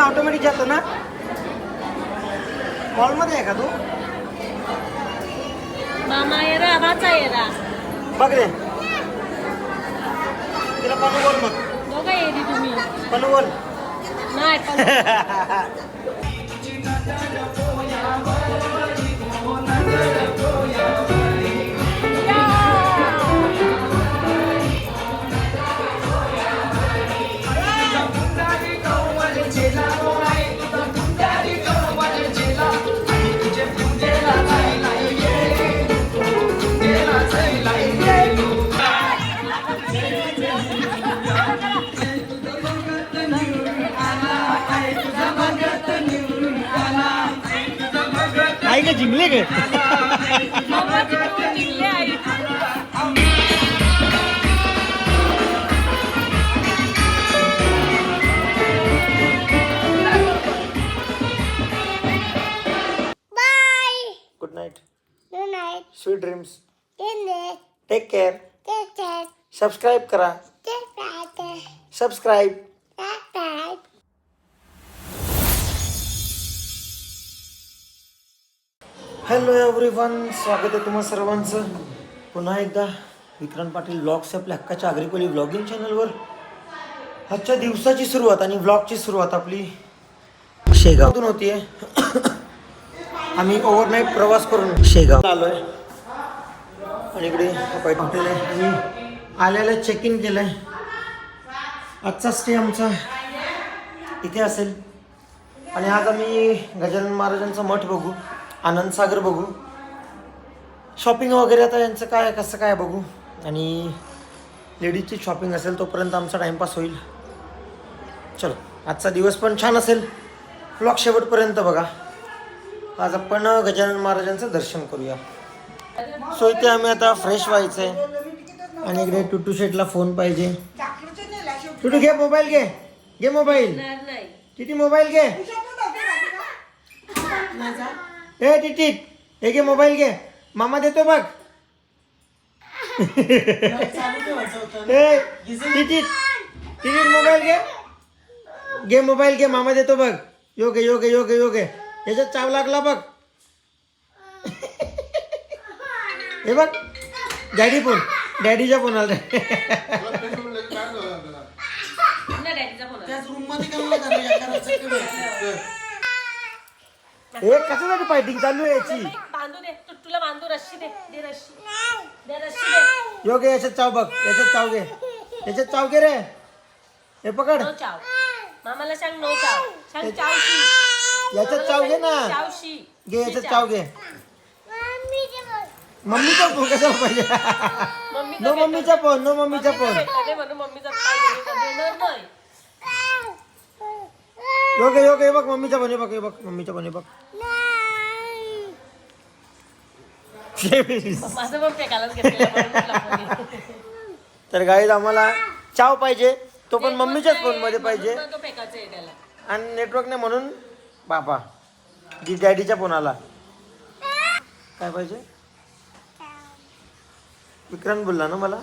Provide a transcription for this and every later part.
Automatic जातो ना. मॉलमध्ये आहे का तू? मामा येरा वाचा येरा बघ रे तिला पनू बोल मग. दोघं येरी तुम्ही पनू बोल. नाही आई का जिंकले गे. जिंकले आई. Good night. Good night. Sweet dreams. Good night. Take care. Good night. Subscribe करा. Good night. Subscribe. Good night. Hello everyone, स्वागत आहे तुम्हा सर्वांचं पुन्हा एकदा विक्रांत पाटील ब्लॉग्स आपल्या हक्काच्या आग्रिकोली ब्लॉगिंग चॅनलवर. आजच्या दिवसाची सुरुवात आणि ब्लॉगची सुरुवात आपली शेगावतून होती आहे. आम्ही ओव्हरनाईट प्रवास करून शेगाव आलो आहे आणि इकडे हॉटेल आहे. आम्ही आल्याला चेक इन केलं आहे. आजचा स्टे आमचा इथे असेल आणि आज आम्ही गजानन महाराजांचा मठ बघू, आनंदसागर बघू, शॉपिंग वगैरे आता यांचं काय कसं काय बघू आणि लेडीजची शॉपिंग असेल तोपर्यंत आमचा टाईमपास होईल. चलो आजचा दिवस पण छान असेल. ब्लॉग शेवटपर्यंत बघा. आज आपण गजानन महाराजांचं दर्शन करूया. सो इथे आम्ही आता फ्रेश व्हायचं आहे आणि इकडे टुटू शेटला फोन पाहिजे. टुटू घे मोबाईल, घे मोबाईल. किती मोबाईल घे. ए टिटीट हे घे मोबाईल घे, मामा देतो बघ. ए टिटीट मोबाईल घे मोबाईल घे, मामा देतो बघ. योगे याच्यात चाव लागला बघ. हे बघ डॅडीच्या फोन आला. हे कशासाठी फायटिंग चालू आहे याची. बांधू दे तुला बांधू रस्सी दे रस्सी. योगे याच्यात चाव बघ, याच्यात चाव घे रे. हे पकड. नो चाव. मामाला सांग नो चाव. सांग चावशी. याच्यात चाव घे ना. चावशी. घे याच्यात चाव घे. मम्मीचा फोन कशाला पाहिजे. नो मम्मीचा फोन. म्हणून मम्मीचा देणार नाही. योगे बघ मम्मीचा फोन. हे बघ मम्मीचा फोन. हे बघ. माझं पण फेकायलाच घेतलेलं. तर गाईज आम्हाला चाव पाहिजे, तो पण मम्मीच्याच फोन मध्ये पाहिजे. तो फेकायचं आहे त्याला. आणि नेटवर्क नाही म्हणून बाबा डॅडीच्या फोनाला काय पाहिजे. विक्रांत बोलला ना मला.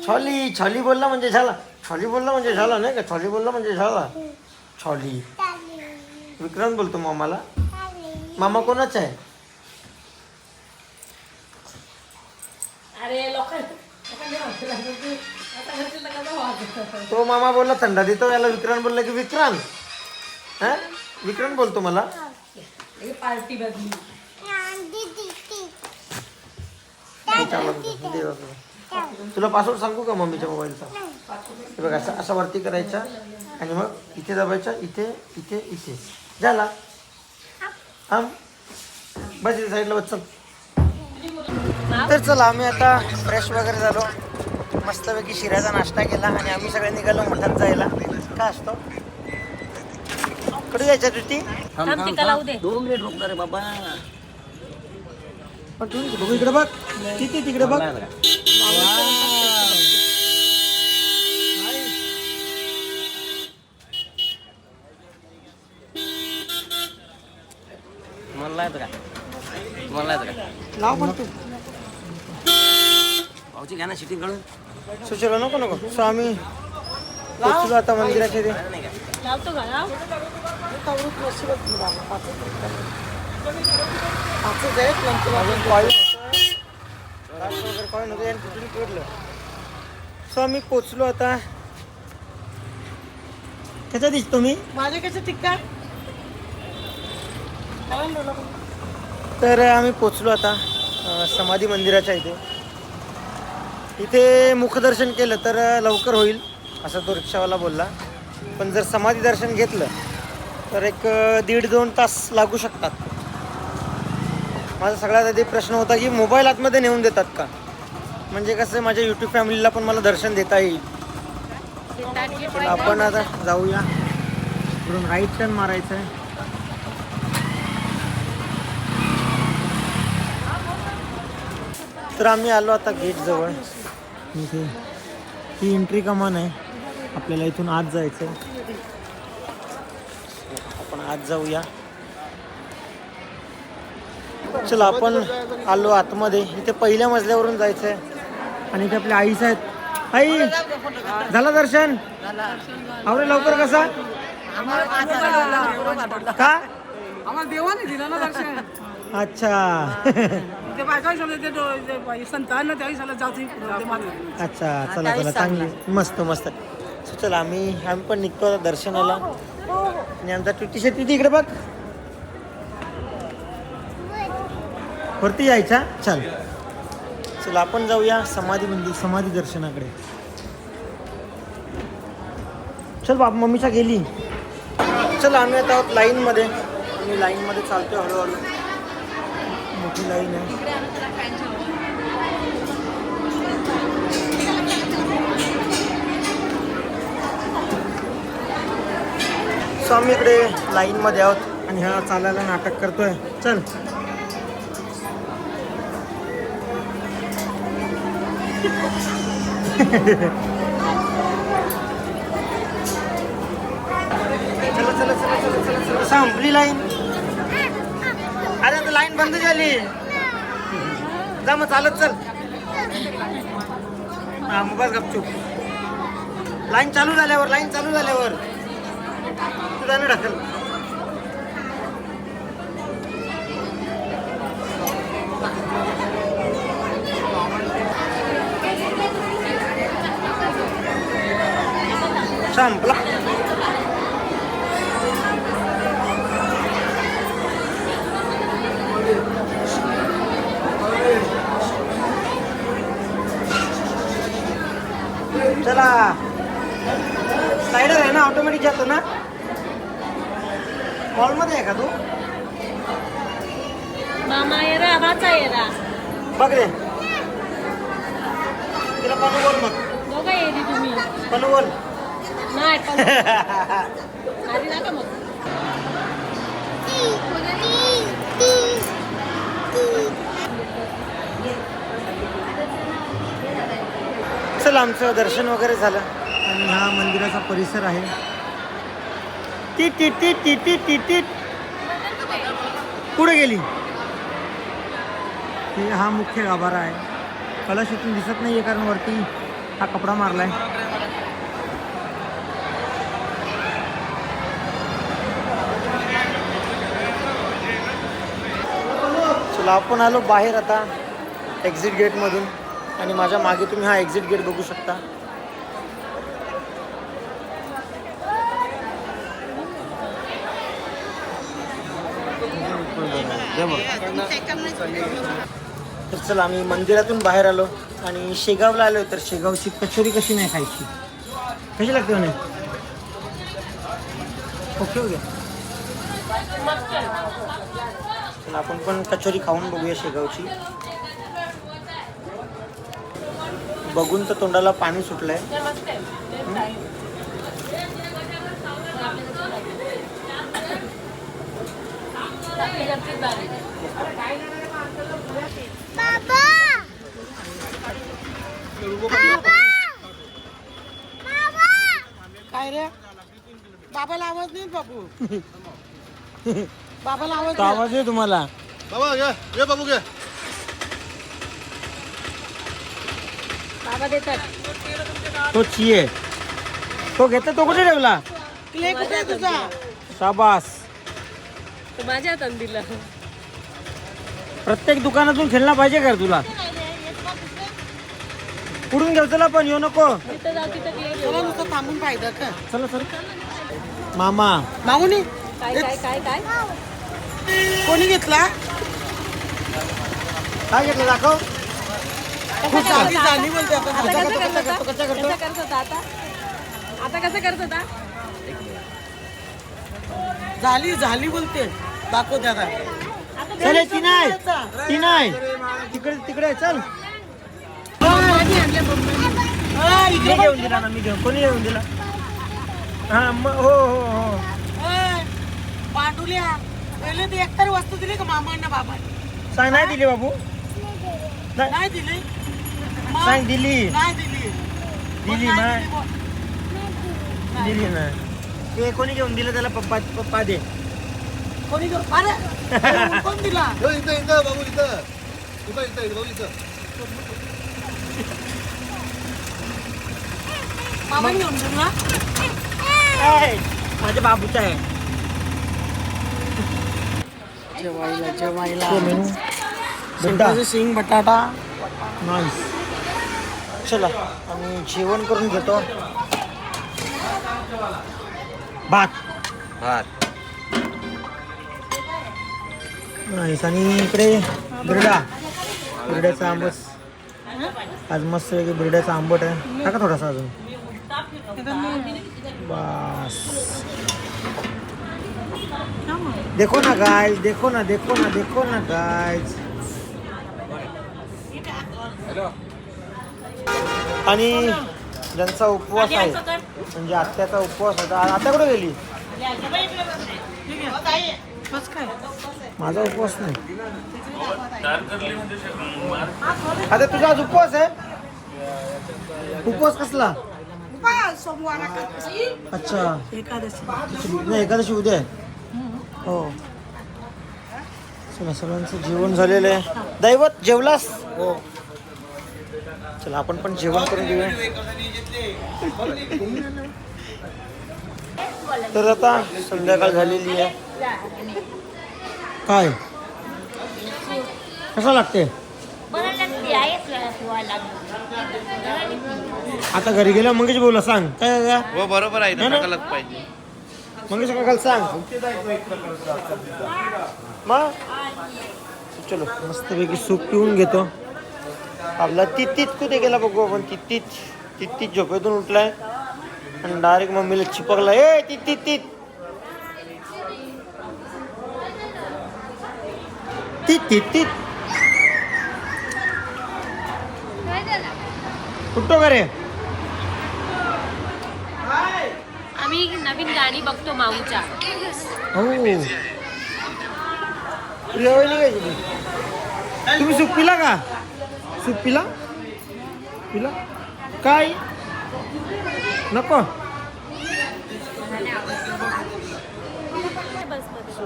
छॉली बोलला म्हणजे झाला. नाही का. छॉली बोलला म्हणजे झाला. छॉली विक्रांत बोलतो मामाला. मामा कोणाचा आहे. अरे तो मामा बोलला थंडा देतो, याला विक्रांत बोलला की विक्रांत. विक्रांत बोलतो मला. पार्टी बदली. तुला पासवर्ड सांगू का मम्मीच्या मोबाईलचा. हे बघ असा वरती करायचा आणि मग इथे दाबायचा. इथे झाला. बस इथे साईडला बस. चल तर चला आम्ही आता फ्रेश वगैरे झालो, मस्तपैकी शिऱ्याचा नाश्ता केला आणि आम्ही सगळे निघालो मठात जायला. काय असतो कुठे जायचं तुझी. 2 मिनिट रोखणार रे बाबा. बघू इकडे बघ. किती तिकडे बघ. लाव पण तू. भाऊची घ्या ना शिटिंग काढून. सुशीला नको. सो आम्ही पोचलो आता मंदिराच्या ते. लावतो का लाव अजून कॉइन वगैरे कॉइन होतं आणि तिथून पडलं. सो आम्ही पोचलो आता. कसा दिसतो मी? माझे कसे टिक्का तर आम्ही पोचलो आता समाधी मंदिराच्या इथे. इथे मुखदर्शन केलं तर लवकर होईल असं तो रिक्षावाला बोलला. पण जर समाधी दर्शन घेतलं तर एक 1.5-2 तास लागू शकतात. माझा सगळ्यात आधी प्रश्न होता की मोबाईल आतमध्ये नेऊन देतात का, म्हणजे कसं माझ्या यूट्यूब फॅमिलीला पण मला दर्शन देता येईल. तर आपण आता जाऊया. इकडून राईट टर्न मारायचं आहे. तर आम्ही आलो आता गेटजवळ. इथे ही एंट्री कमान आहे. आपल्याला इथून आत जायचं आहे. आपण आत जाऊया. चला आपण आलो आतमध्ये. इथे पहिल्या मजल्यावरून जायचं आहे आणि इथे आपल्या आईस आहेत. आई झालं दर्शन? आवरे लवकर कसा का? आम्हाला देवाने दिलं ना दर्शन. अच्छा ते बायका ते संतांना त्याही साला जाती अच्छा. चला चला चांगली मस्त मस्त. So, चला आम्ही पण निघतो आता दर्शनाला. आणि आमचा टी शर्ट तिथे इकडे बघ. वरती यायचा. चल चला आपण जाऊया समाधी दर्शनाकडे. चल बाप मम्मीच्या गेली. चल आम्ही आता आहोत लाईनमध्ये. आम्ही लाईनमध्ये चालतोय हळूहळू. मोठी लाईन आहे. सो आम्ही इकडे लाईनमध्ये आहोत आणि हा चालायला नाटक करतोय. चल चला चला चला चला चला चला. संपली लाईन. अरे आता लाईन बंद झाली. जा मग चालत चल. हा मग बस गपचूप. लाईन चालू झाल्यावर तू जाणं ढकल. संपला. चला स्लाइडर आहे ना, ऑटोमॅटिक जातो ना. मॉलमध्ये आहे का तू? मामा येरा वाचा येरा बघ रे तिला पनू बोल. मग दोघं येरी तुम्ही पनू बोल. नाही पण आधी नका मग. चला आमचं दर्शन वगैरे झालं आणि हा मंदिराचा परिसर आहे. Tit tit tit tit tit tit tit. पुढे गेली. हा मुख्य गाभारा आहे. कलश इथून दिसत नाहीये कारण वरती हा कपडा मारलाय. चला आपण आलो बाहेर आता एक्झिट गेटमधून आणि माझ्या मागे तुम्ही हा एक्झिट गेट बघू शकता. तर चला आम्ही मंदिरातून बाहेर आलो आणि शेगावला आलो. तर शेगावची कचोरी कशी नाही खायची, कशी लागते म्हणे? Okay okay. चला आपण पण कचोरी खाऊन बघूया शेगावची. बघून तर तोंडाला पाणी सुटलंय. बाबा बाबा बाबा काय रे बाबाला आवाज नाही बाबू. बाबाला आवाज तो आवाज आहे तुम्हाला? बाबा घ्या ये बाबू घ्या. बाबा देतात तोच ये. तो घेतला तो कुठे ठेवला? क्ले कुठे आहे तुझा? शाबास. तो माझ्या हातात दिला. प्रत्येक दुकानातून खेळला पाहिजे का रे तुला? पुढून घेऊ चला पण येऊ नको. तिथं जाऊ तिथं क्ले घेऊ. चला नुसतं थांबून पाहिजे का? चला सर. मामा माऊनी काय काय काय काय कोणी घेतला? काय घेतलं दाखव. झाली झाली बोलते आता. आता कसं करत होता? कसं करत होता आता? आता कसं करत होता? झाली झाली बोलते. दाखव त्याला. चल हे ती नाही ती नाही तिकडे तिकडे चल. मी घेऊन दिला ना मी घेऊन कोणी घेऊन दिला? हा मग हो हो हो. पांडुल्या पहिले ते एकतरी वस्तू दिली का मामांना बाबांनी? सांग नाही दिली बाबू. नाही दिली. मग? सांग दिली. नाही दिली. दिली नाही दिली नाही. ते कोणी घेऊन दिलं त्याला पप्पा पप्पा दे. कोणी घेऊन? अरे कोण दिला? इथं बाबू इथं बाबू इथं. मामाने घेऊन दिला? ए, माझ्या बाबूचा आहे. जेवायला जेवायला. तो मेनू शेंगाचं शेंग बटाटा. नाईस. चला आम्ही जेवण करून घेतो. भात नाईस. आणि इकडे बिरड्याचा आंबट. आज मस्त वेगळी बिरड्याचा आंबट आहे. टाका थोडासा अजून. बस. देखो ना गाइस देखो ना गाइस. आणि ज्यांचा उपवास आहे म्हणजे आत्याचा उपवास होता. आत्या कुठे गेली? बस काय? माझा उपवास नाही. आता तुझा आज उपवास आहे? उपवास कसला? सोमवार अच्छा एकादशी. नाही एकादशी उद्या आहे. हो. चला सगळ्यांचं जेवण झालेलं आहे. दैवत जेवलास? हो. चला आपण पण जेवण करून घेऊया. तर आता संध्याकाळ झालेली आहे. काय कसं लागते? आता घरी गेल्या मंगेश बोला सांग काय का? हो बरोबर आहे टाकायलाच पाहिजे. मंगेश काकाला सांग मग. चलो मस्तपैकी सूप पिऊन घेतो. आपला तित्तीत कुठे गेला बघू आपण. तित्तीत झोपेतून उठलाय आणि डायरेक्ट मम्मीला चिपकला. ए तित्तीत तीत कुठतो का रे? आम्ही नवीन गाणी बघतो माऊच्या. हो प्रियावहिनी काय तुम्ही? तुम्ही सूप पिला का? सूप पिला काय नको?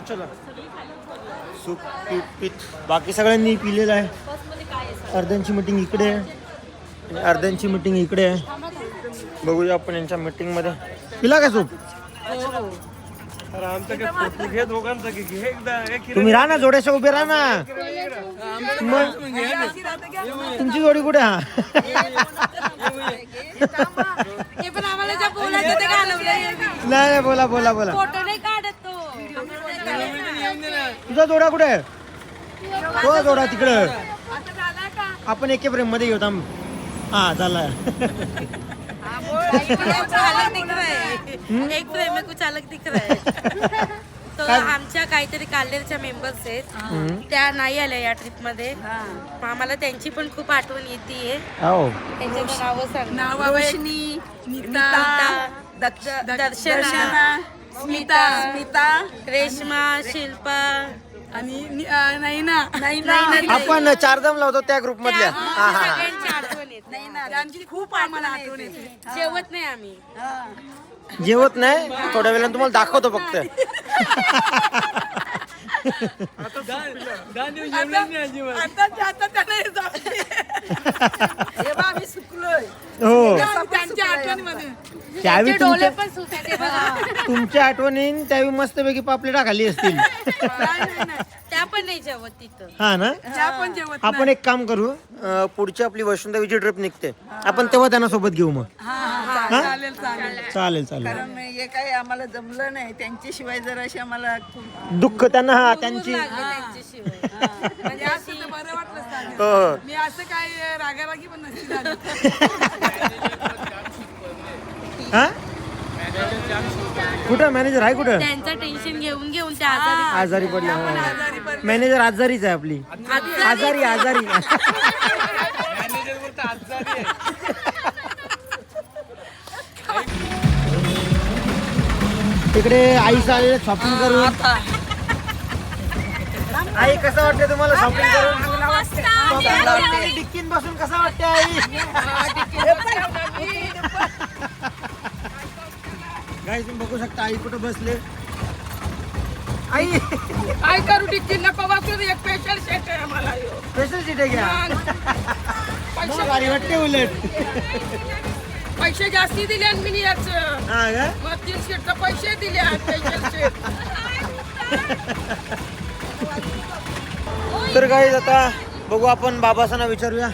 चला सूप पीत बाकी सगळ्यांनी पिलेलं आहे. अर्ध्यांची मीटिंग इकडे आहे आणि अर्ध्यांची मीटिंग इकडे आहे. बघूया आपण यांच्या मीटिंगमध्ये. पिला का सूप? तुम्ही राहा ना जोड्याशा उभे राहा ना. मग तुमची जोडी कुठे? हा नाही बोला तुझा जोडा कुठे आहे? तो जोडा तिकडे. आपण एके फ्रेम मध्ये घेऊ. थांब. हा झाला. एक फ्रेम में कुछ अलग दिख रहा है. तो आमच्या काहीतरी काल्हेरच्या मेंबर्स आहेत त्या नाही आल्या या ट्रिप मध्ये. आम्हाला त्यांची पण खूप आठवण येते. त्यांची नावं सांग. रोशनी, दर्शना, स्मिता, रेश्मा, शिल्पा आणि नाही ना आपण चारधाम लावतो त्या ग्रुप मधल्या. सगळ्यांची आठवण येत. त्यांची खूप आम्हाला आठवण येते. जेवत नाही आम्ही. जेवत नाही. थोड्या वेळाने तुम्हाला दाखवतो फक्त. आम्ही सुकलोय हो त्यांच्या आठवणीमध्ये. त्यावेळी त्यांचे डोळे तुमच्या पण सुकते बघा. तुमच्या आठवणीन त्यावेळी मस्तपैकी पापलेटा खाली असतील. त्या पण नाही जेवत तिथं. हा ना. त्या पण जेवत आपण एक काम करू, पुढची आपली वैष्णोदेवीची ट्रिप निघते, आपण तेव्हा त्यांना सोबत घेऊ मग. हा, चालेल चालेल. चालेल चालेल. कारण हे काही आम्हाला जमलं नाही त्यांच्याशिवाय जर अशी आम्हाला दुःख त्यांना, हा त्यांची. त्यांच्याशिवाय. म्हणजे असं तर बरं वाटलं चालेल. हो. मी असं काय रागारागी पण नसती झाली. हा कुठं मॅनेजर आहे कुठं? त्यांचं टेन्शन घेऊन घेऊन त्या आजारी पडले. मॅनेजर आजारीच आहे आपली. आजारी आजारी. तिकडे आई आलेले शॉपिंग करून. आई कसं वाटतं तुम्हाला शॉपिंग करून? डिक्कीन बसून कसं वाटतं आई? गाई तुम्ही बघू शकता आई कुठं बसले. आई काय करू टिकीन नको वाचू एक स्पेशल सेट आहे आम्हाला ह्यो. स्पेशल सीट आहे घ्या. मग भारी वाटते उलट. पैसे जास्ती दिले आणि मी याच हा का? मग 3 सीटचे पैसे दिले स्पेशल सेट. तर गाई आता बघू आपण बाबासांना विचारूया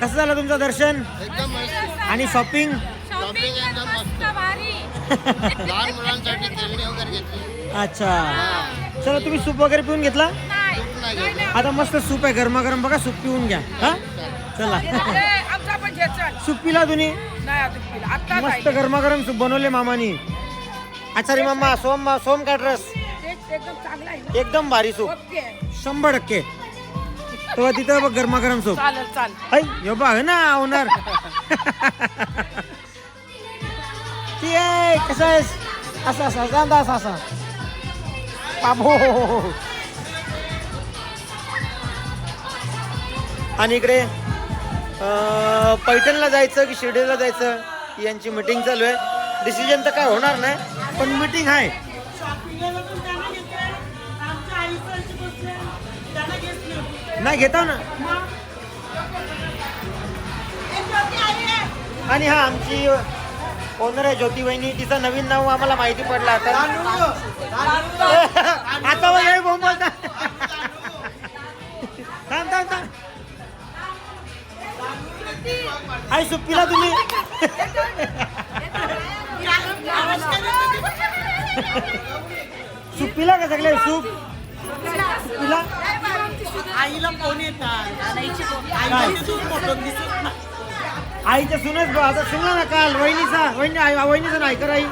कसं झालं तुमचं दर्शन एकदम मस्त. आणि शॉपिंग. शॉपिंग एकदम मस्त. लहान मुलांसाठी खेळणी वगैरे घेतली. अच्छा चला, तुम्ही सूप वगैरे पिऊन घेतला? खूप नाही घेतलं. आता मस्त सूप आहे गरमागरम, बघा सूप पिऊन घ्या. हा चला, आमचा पण घे चल. सूप पिला तुम्ही? नाही अजून पिला. आता मस्त गरमागरम सूप बनवले मामानी. आचारी मामा सोम काटरस एकदम चांगला आहे. एकदम भारी सूप, ओके 100%. तेव्हा तिथं बघ गरमागरम सूप. चालेल चालेल. ऐ यो बघ ना ओनर. ती आहे कसं आहेस? असा असा जांदा असा असा बाबो. आणि इकडे पैठणला जायचं की शिर्डीला जायचं यांची मीटिंग चालू आहे. डिसिजन तर काय होणार नाही, पण मीटिंग आहे. नाही घेता ना. आणि हा आमची ओनर आहे ज्योती वहिनी, तिचं नवीन नाव आम्हाला माहिती पडलं आता. आता वगैरे बोंब बोलता. थांब थांब थांब. आई सूप पिला तुम्ही? सूप पिला का सगळे? सूप पिला? आईला फोन येतात. आईच्या सुनच आता सुनला ना काल वहिनीचा ना ऐकर आई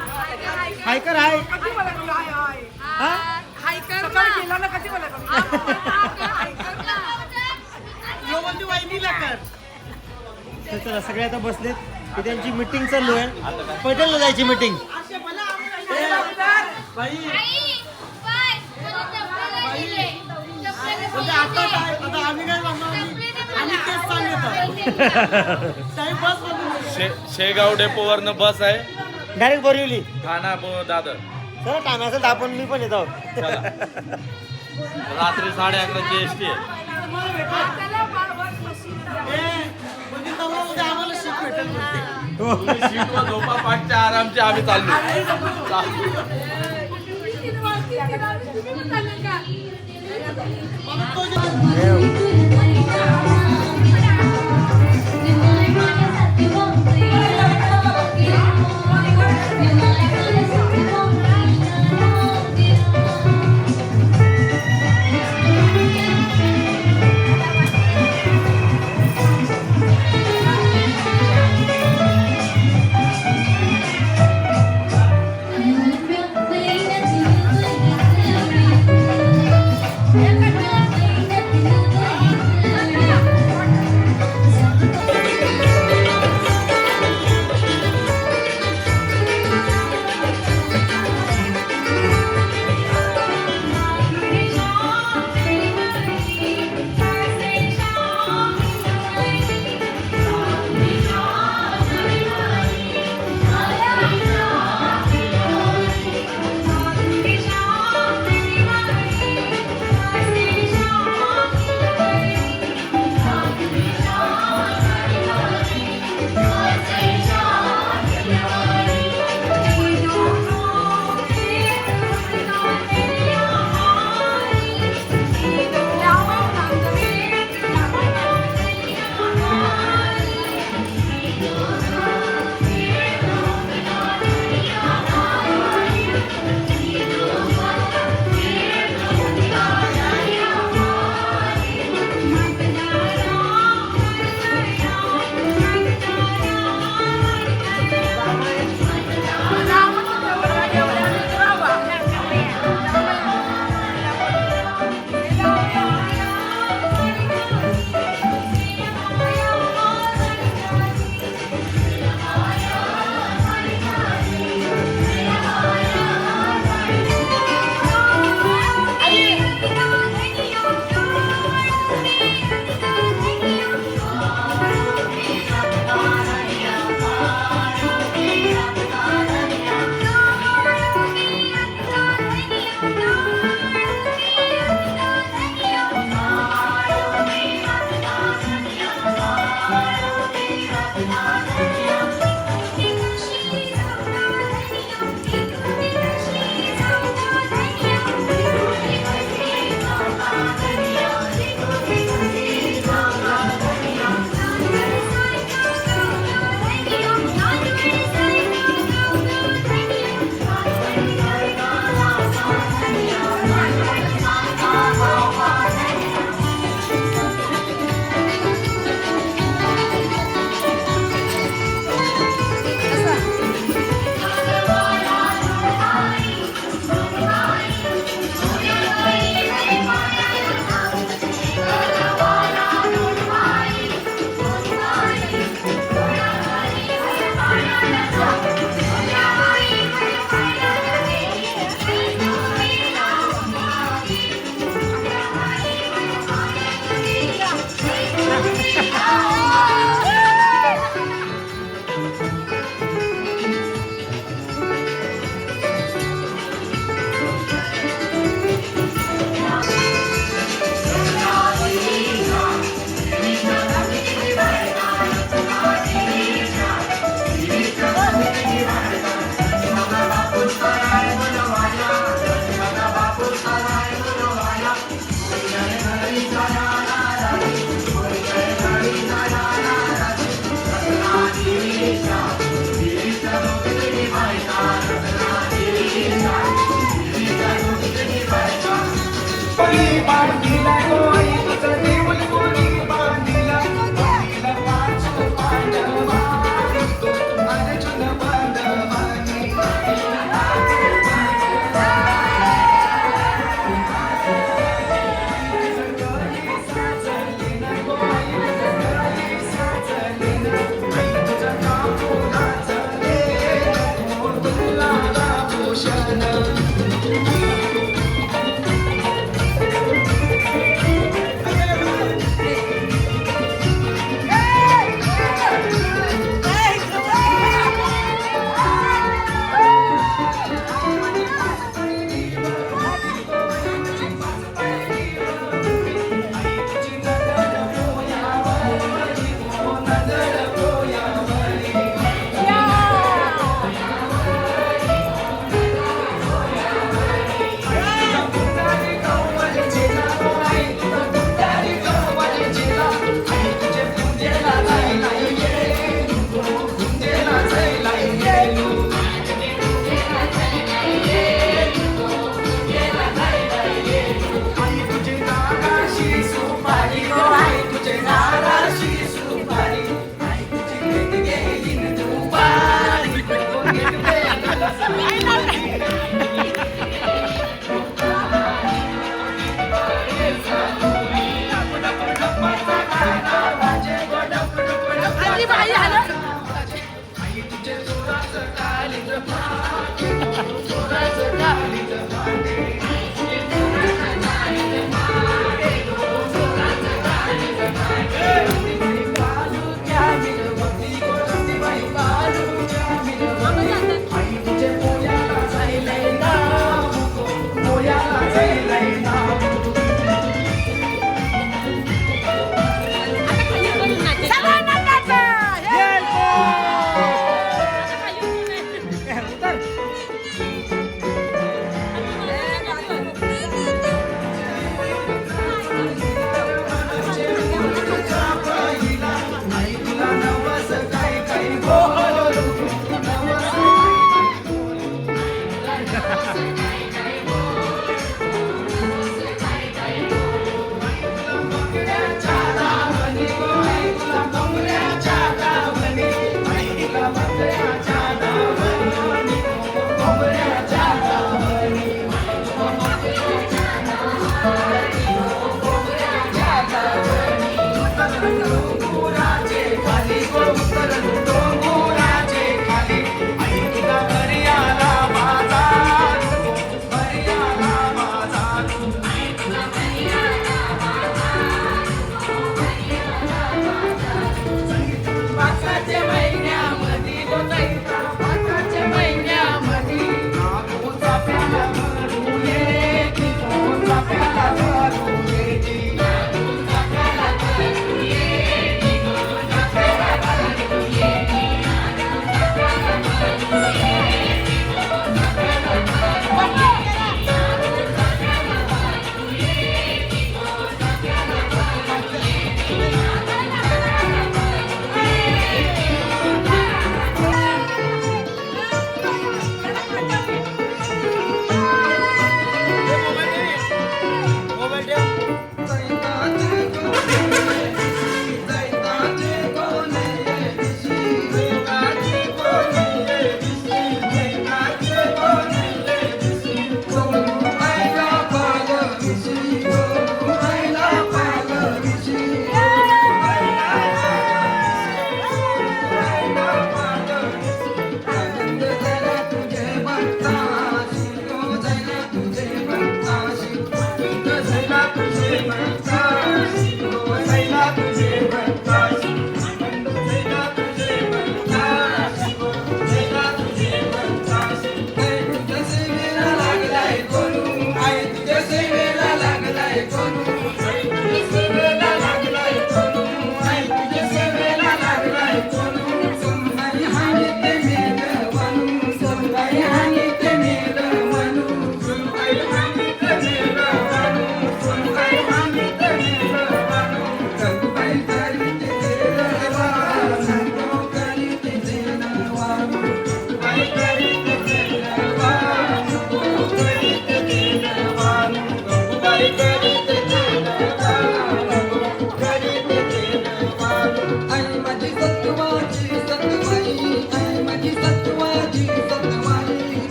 ऐकर आहे. हा? सकाळी गेला ना कधी मला तर चला सगळे आता बसलेत की त्यांची मीटिंग चालू आहे. पैठणला जायची मीटिंग. शेगाव डेपोवरनं बस आहे, डायरेक्ट बोरिवली. ठाणा दादर. चला टाइम असेल तर आपण मी पण येतो. रात्री 11:30 एसटी आहे. सीटवर झोपा पाठच्या आरामचे आम्ही चाललो.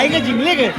आई का जिंकले गे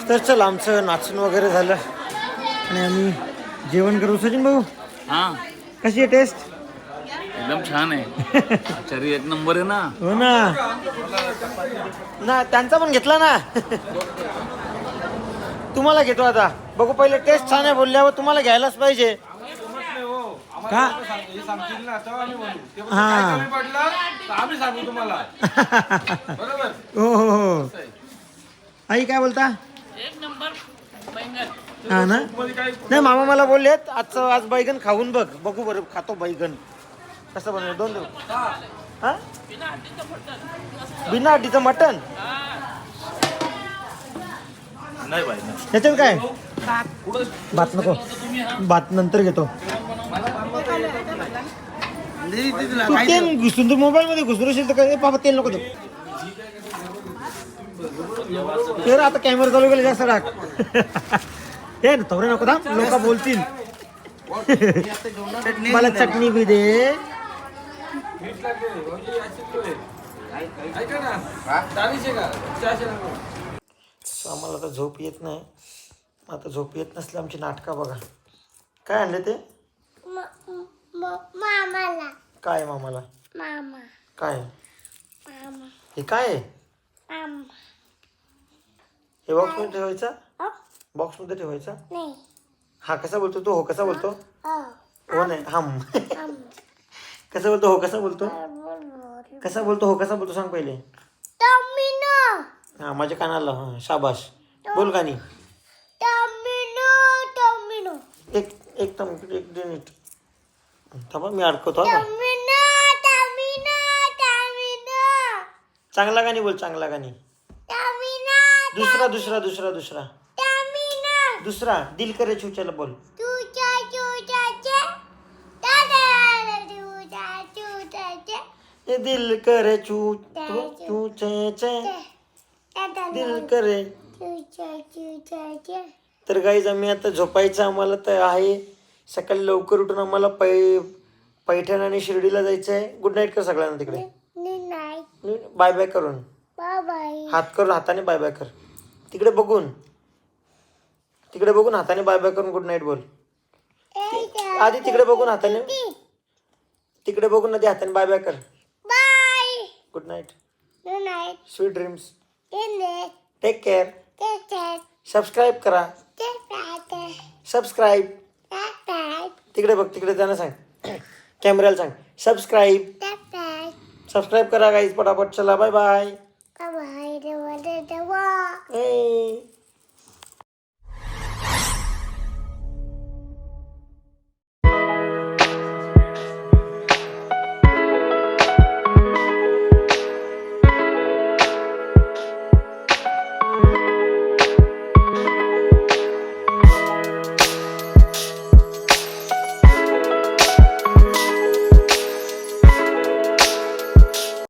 तर चल आमचं नाचून वगैरे झालं आणि आम्ही जेवण करू. सचिन भाऊ हा कशी आहे टेस्ट? एकदम छान आहे. चरी एक नंबर आहे ना. हो ना त्यांचा पण घेतला ना. तुम्हाला घेतो आता. बघू पहिले टेस्ट छान आहे बोलल्यावर तुम्हाला घ्यायलाच पाहिजे का? हा आम्ही सांगू तुम्हाला. हो हो हो. आई काय बोलता? हा ना. नाही मामा मला बोललेत आज बैगन खाऊन बघ. बघू बरं खातो बैगन कसं बनवलं. 2 देऊ हा बिना हड्डीचं मटण. नाही बाई त्याच्यात काय भात नको. भात नंतर घेतो. तू तेल घुसून तू मोबाईल मध्ये घुसरू असेल तर काय बाबा तेल नको देऊ. तर आता कॅमेरा चालू केला जास्त टाक. हे थोडे नको थांब लोक बोलतील. मला चटणी बी दे. आम्हाला आता झोप येत नाही. आता झोप येत नसली आमची नाटकं बघा. काय आणले ते? मामाला काय मामाला? मामा काय मामा हे काय आहे? मामा हे बॉक्स मध्ये ठेवायचा? बॉक्स मध्ये ठेवायचा? नाही हा कसा बोलतो तो? हो कसा बोलतो? हो नाही हम. आम कसा बोलतो? हो कसा बोलतो? कसा बोलतो? हो कसा बोलतो सांग पहिले. टॉमिनो हा माझ्या कानाला. हा शाबाश. बोल गाणी. टॉमिनो टॉमिनो एक मिनिट थांबा मी अडकवतो. हा का? टॉमिनो टॉमिनो टॉमिनो चांगला गाणी बोल. चांगला गाणी. टॉमिनो दुसरा टॉमिनो दुसरा दिल करे छूच्याला बोल. तुझा तुझाचे दादा तुझा तुझाचे ये दिल करे छू छे दादा दिल करे. तुझा तुझाचे तर गाईज आम्ही आता झोपायचं आम्हाला तर आहे. सकाळी लवकर उठून आम्हाला पैठण आणि शिर्डीला जायचं आहे. गुड नाईट कर सगळ्यांना तिकडे. नाही बाय बाय करून बाय बाय हात करून हाताने बाय बाय कर. तिकडे बघून हाताने बाय बाय करून गुड नाईट बोल. आधी तिकडे बघून हाताने हाताने बाय बाय कर. Bye good night. Good night sweet dreams. Good take care. Night subscribe करा. सबस्क्राईब. तिकडे बघ तिकडे त्यांना सांग. कॅमेऱ्याला सांग सबस्क्राईब. सबस्क्राईब करा गाईज पटापट. चला बाय बाय.